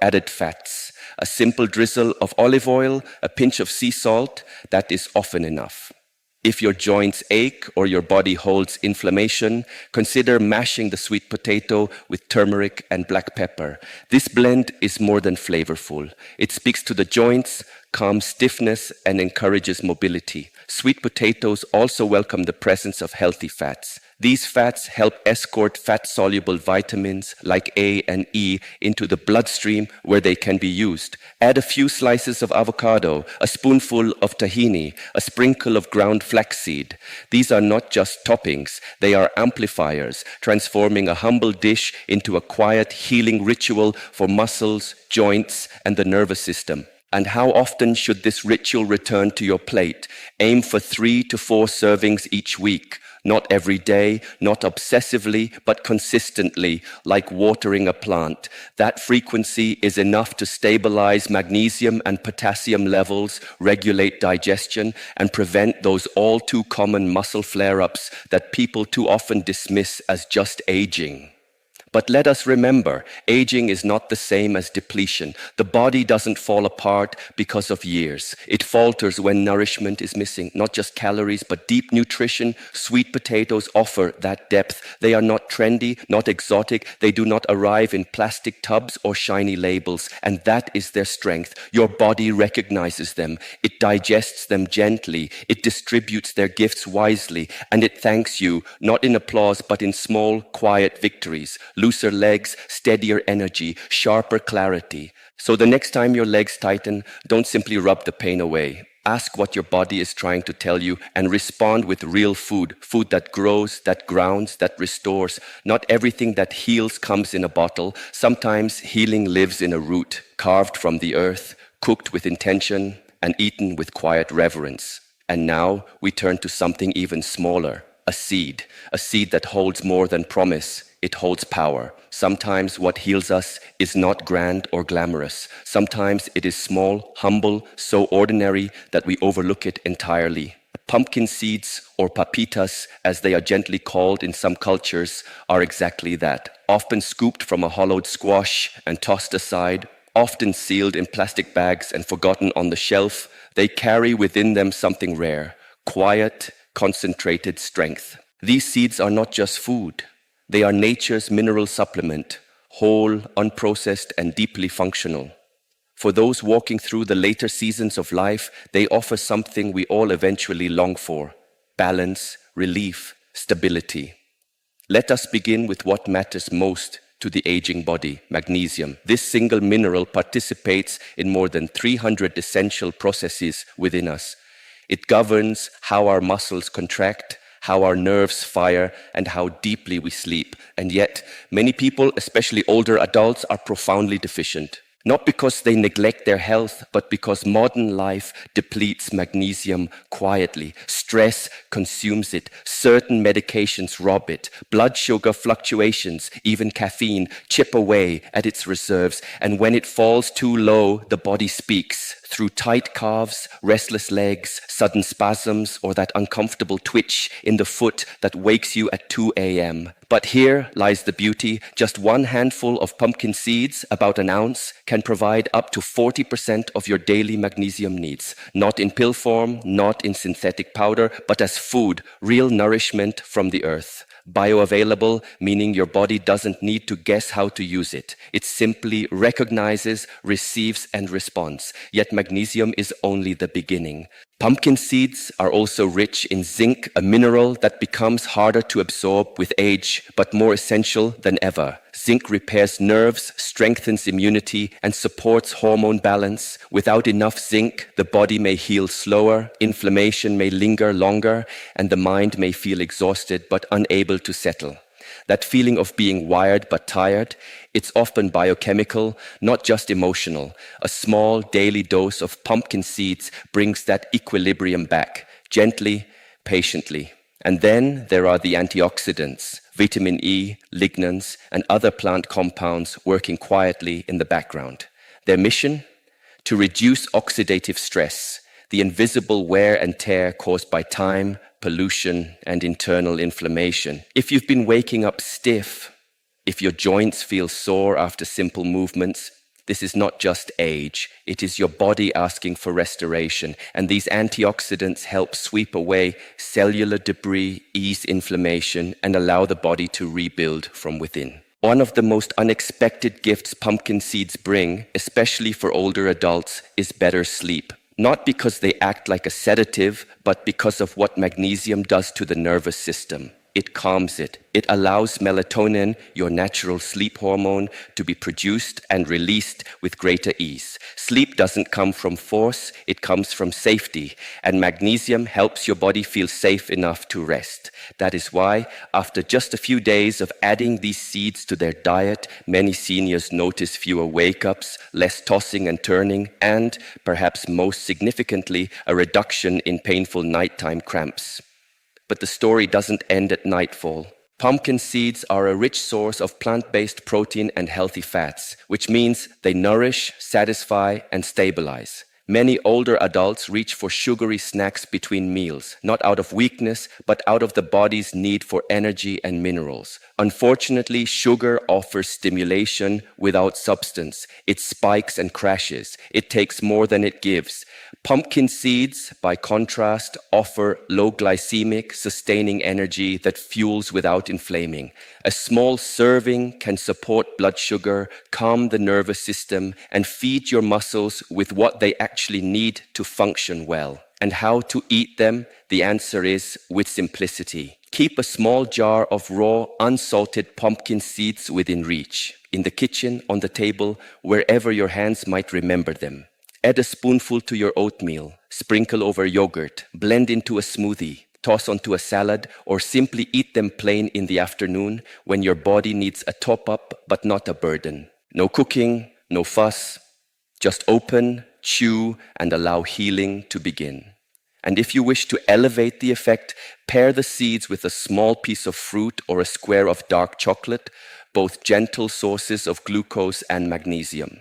Added fats, a simple drizzle of olive oil, a pinch of sea salt, that is often enough. If your joints ache or your body holds inflammation, consider mashing the sweet potato with turmeric and black pepper. This blend is more than flavorful. It speaks to the joints, calms stiffness, and encourages mobility. Sweet potatoes also welcome the presence of healthy fats. These fats help escort fat-soluble vitamins like A and E into the bloodstream where they can be used. Add a few slices of avocado, a spoonful of tahini, a sprinkle of ground flaxseed. These are not just toppings, they are amplifiers, transforming a humble dish into a quiet healing ritual for muscles, joints, and the nervous system. And how often should this ritual return to your plate? Aim for 3 to 4 servings each week. Not every day, not obsessively, but consistently, like watering a plant. That frequency is enough to stabilize magnesium and potassium levels, regulate digestion, and prevent those all too common muscle flare-ups that people too often dismiss as just aging. But let us remember, aging is not the same as depletion. The body doesn't fall apart because of years. It falters when nourishment is missing, not just calories, but deep nutrition. Sweet potatoes offer that depth. They are not trendy, not exotic. They do not arrive in plastic tubs or shiny labels, and that is their strength. Your body recognizes them. It digests them gently. It distributes their gifts wisely, and it thanks you, not in applause, but in small, quiet victories. Looser legs, steadier energy, sharper clarity. So the next time your legs tighten, don't simply rub the pain away. Ask what your body is trying to tell you and respond with real food. Food that grows, that grounds, that restores. Not everything that heals comes in a bottle. Sometimes healing lives in a root, carved from the earth, cooked with intention, and eaten with quiet reverence. And now we turn to something even smaller, a seed that holds more than promise. It holds power. Sometimes what heals us is not grand or glamorous. Sometimes it is small, humble, so ordinary that we overlook it entirely. Pumpkin seeds, or papitas, as they are gently called in some cultures, are exactly that. Often scooped from a hollowed squash and tossed aside, often sealed in plastic bags and forgotten on the shelf, they carry within them something rare, quiet, concentrated strength. These seeds are not just food. They are nature's mineral supplement, whole, unprocessed, and deeply functional. For those walking through the later seasons of life, they offer something we all eventually long for: balance, relief, stability. Let us begin with what matters most to the aging body: magnesium. This single mineral participates in more than 300 essential processes within us. It governs how our muscles contract, how our nerves fire, and how deeply we sleep. And yet, many people, especially older adults, are profoundly deficient. Not because they neglect their health, but because modern life depletes magnesium quietly. Stress consumes it. Certain medications rob it. Blood sugar fluctuations, even caffeine, chip away at its reserves. And when it falls too low, the body speaks. Through tight calves, restless legs, sudden spasms, or that uncomfortable twitch in the foot that wakes you at 2 a.m. But here lies the beauty. Just one handful of pumpkin seeds, about an ounce, can provide up to 40% of your daily magnesium needs. Not in pill form, not in synthetic powder, but as food, real nourishment from the earth. Bioavailable, meaning your body doesn't need to guess how to use it. It simply recognizes, receives, and responds. Yet magnesium is only the beginning. Pumpkin seeds are also rich in zinc, a mineral that becomes harder to absorb with age, but more essential than ever. Zinc repairs nerves, strengthens immunity, and supports hormone balance. Without enough zinc, the body may heal slower, inflammation may linger longer, and the mind may feel exhausted but unable to settle. That feeling of being wired but tired, it's often biochemical, not just emotional. A small daily dose of pumpkin seeds brings that equilibrium back, gently, patiently. And then there are the antioxidants, vitamin E, lignans, and other plant compounds working quietly in the background. Their mission? To reduce oxidative stress, the invisible wear and tear caused by time, pollution, and internal inflammation. If you've been waking up stiff, if your joints feel sore after simple movements, This is not just age, it is your body asking for restoration, and these antioxidants help sweep away cellular debris, ease inflammation, and allow the body to rebuild from within. One of the most unexpected gifts pumpkin seeds bring, especially for older adults, is better sleep. Not because they act like a sedative, but because of what magnesium does to the nervous system. It calms it. It allows melatonin, your natural sleep hormone, to be produced and released with greater ease. Sleep doesn't come from force, it comes from safety, and magnesium helps your body feel safe enough to rest. That is why, after just a few days of adding these seeds to their diet, many seniors notice fewer wake-ups, less tossing and turning, and, perhaps most significantly, a reduction in painful nighttime cramps. But the story doesn't end at nightfall. Pumpkin seeds are a rich source of plant-based protein and healthy fats, which means they nourish, satisfy, and stabilize. Many older adults reach for sugary snacks between meals, not out of weakness, but out of the body's need for energy and minerals. Unfortunately, sugar offers stimulation without substance. It spikes and crashes. It takes more than it gives. Pumpkin seeds, by contrast, offer low glycemic, sustaining energy that fuels without inflaming. A small serving can support blood sugar, calm the nervous system, and feed your muscles with what they actually need to function well. And how to eat them? The answer is with simplicity. Keep a small jar of raw, unsalted pumpkin seeds within reach, in the kitchen, on the table, wherever your hands might remember them. Add a spoonful to your oatmeal, sprinkle over yogurt, blend into a smoothie, toss onto a salad, or simply eat them plain in the afternoon when your body needs a top-up but not a burden. No cooking, no fuss, just open, chew, and allow healing to begin. And if you wish to elevate the effect, pair the seeds with a small piece of fruit or a square of dark chocolate, both gentle sources of glucose and magnesium.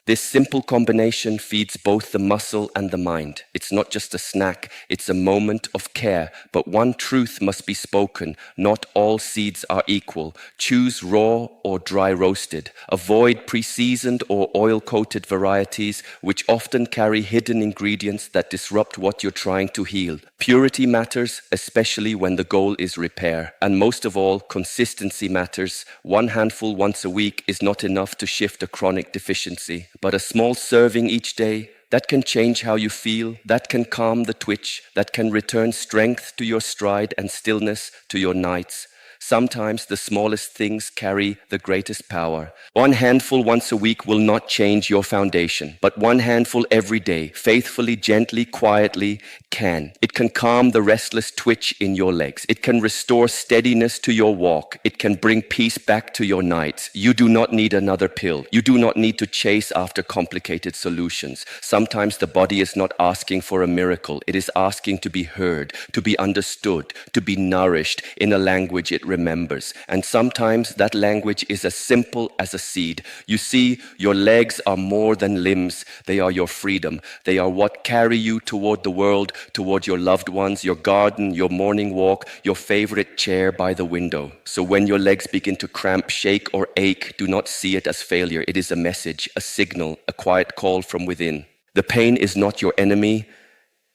This simple combination feeds both the muscle and the mind. It's not just a snack, it's a moment of care. But one truth must be spoken. Not all seeds are equal. Choose raw or dry roasted. Avoid pre-seasoned or oil-coated varieties, which often carry hidden ingredients that disrupt what you're trying to heal. Purity matters, especially when the goal is repair. And most of all, consistency matters. One handful once a week is not enough to shift a chronic deficiency. But a small serving each day, that can change how you feel, that can calm the twitch, that can return strength to your stride and stillness to your nights. Sometimes the smallest things carry the greatest power. One handful once a week will not change your foundation, but one handful every day, faithfully, gently, quietly, can. It can calm the restless twitch in your legs. It can restore steadiness to your walk. It can bring peace back to your nights. You do not need another pill. You do not need to chase after complicated solutions. Sometimes the body is not asking for a miracle. It is asking to be heard, to be understood, to be nourished in a language it remembers. And sometimes that language is as simple as a seed. You see, your legs are more than limbs. They are your freedom. They are what carry you toward the world, toward your loved ones, your garden, your morning walk, your favorite chair by the window. So when your legs begin to cramp, shake, or ache, do not see it as failure. It is a message, a signal, a quiet call from within. The pain is not your enemy.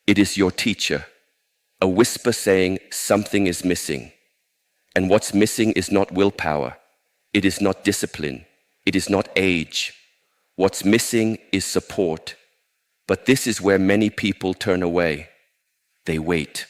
It is your teacher. A whisper saying something is missing. And what's missing is not willpower. It is not discipline. It is not age. What's missing is support. But this is where many people turn away. They wait.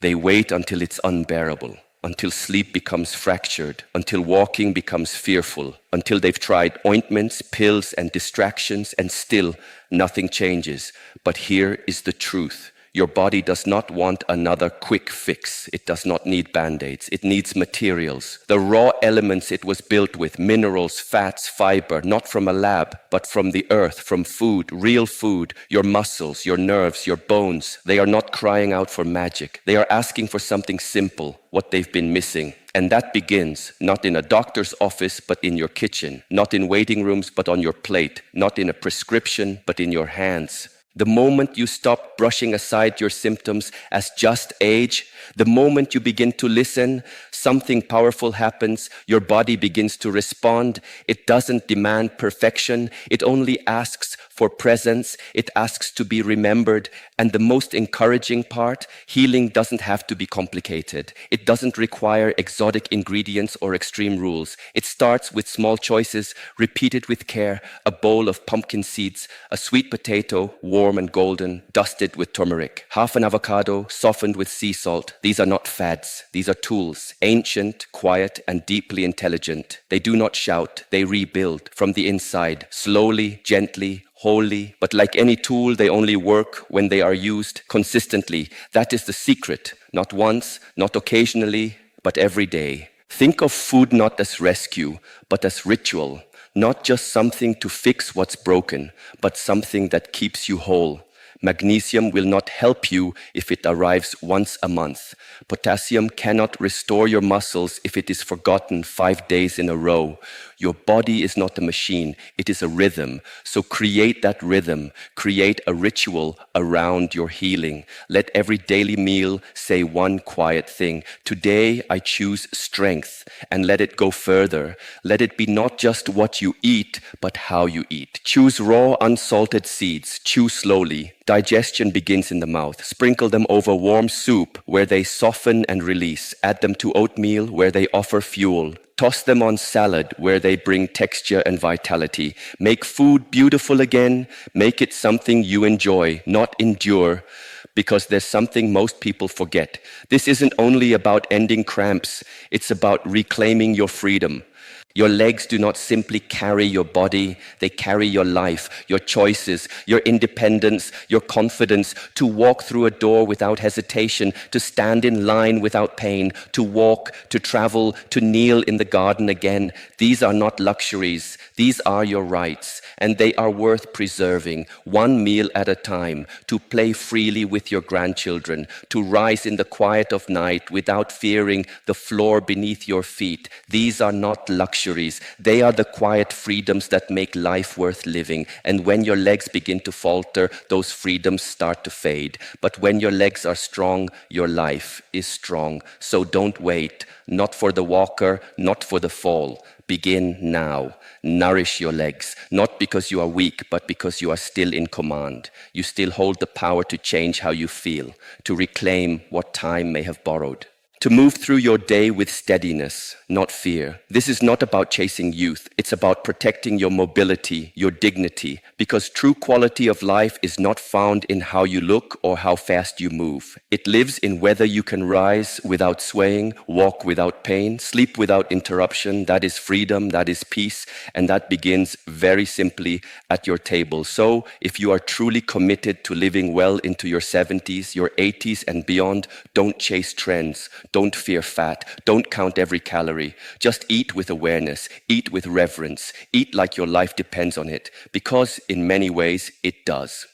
They wait until it's unbearable, until sleep becomes fractured, until walking becomes fearful, until they've tried ointments, pills, and distractions, and still nothing changes. But here is the truth. Your body does not want another quick fix. It does not need band-aids. It needs materials. The raw elements it was built with, minerals, fats, fiber, not from a lab, but from the earth, from food, real food, your muscles, your nerves, your bones. They are not crying out for magic. They are asking for something simple, what they've been missing. And that begins not in a doctor's office, but in your kitchen, not in waiting rooms, but on your plate, not in a prescription, but in your hands. The moment you stop brushing aside your symptoms as just age, the moment you begin to listen, something powerful happens. Your body begins to respond. It doesn't demand perfection. It only asks for presence. It asks to be remembered. And the most encouraging part, healing doesn't have to be complicated. It doesn't require exotic ingredients or extreme rules. It starts with small choices, repeated with care: a bowl of pumpkin seeds, a sweet potato, warm and golden, dusted with turmeric, half an avocado, softened with sea salt. These are not fads. These are tools, ancient, quiet, and deeply intelligent. They do not shout. They rebuild from the inside, slowly, gently, wholly. But like any tool, they only work when they are used consistently. That is the secret. Not once, not occasionally, but every day. Think of food not as rescue, but as ritual. Not just something to fix what's broken, but something that keeps you whole. Magnesium will not help you if it arrives once a month. Potassium cannot restore your muscles if it is forgotten 5 days in a row. Your body is not a machine, it is a rhythm. So create that rhythm, create a ritual around your healing. Let every daily meal say one quiet thing: today I choose strength, and let it go further. Let it be not just what you eat, but how you eat. Choose raw, unsalted seeds, chew slowly. Digestion begins in the mouth. Sprinkle them over warm soup where they soften and release. Add them to oatmeal where they offer fuel. Toss them on salad where they bring texture and vitality. Make food beautiful again. Make it something you enjoy, not endure, because there's something most people forget. This isn't only about ending cramps. It's about reclaiming your freedom. Your legs do not simply carry your body, they carry your life, your choices, your independence, your confidence to walk through a door without hesitation, to stand in line without pain, to walk, to travel, to kneel in the garden again. These are not luxuries, these are your rights, and they are worth preserving, one meal at a time, to play freely with your grandchildren, to rise in the quiet of night without fearing the floor beneath your feet. These are not luxuries. They are the quiet freedoms that make life worth living. And when your legs begin to falter, those freedoms start to fade. But when your legs are strong, your life is strong. So don't wait, not for the walker, not for the fall. Begin now. Nourish your legs, not because you are weak, but because you are still in command. You still hold the power to change how you feel, to reclaim what time may have borrowed. To move through your day with steadiness, not fear. This is not about chasing youth. It's about protecting your mobility, your dignity, because true quality of life is not found in how you look or how fast you move. It lives in whether you can rise without swaying, walk without pain, sleep without interruption. That is freedom, that is peace, and that begins very simply at your table. So, if you are truly committed to living well into your 70s, your 80s, and beyond, don't chase trends. Don't fear fat. Don't count every calorie. Just eat with awareness. Eat with reverence. Eat like your life depends on it, because in many ways it does.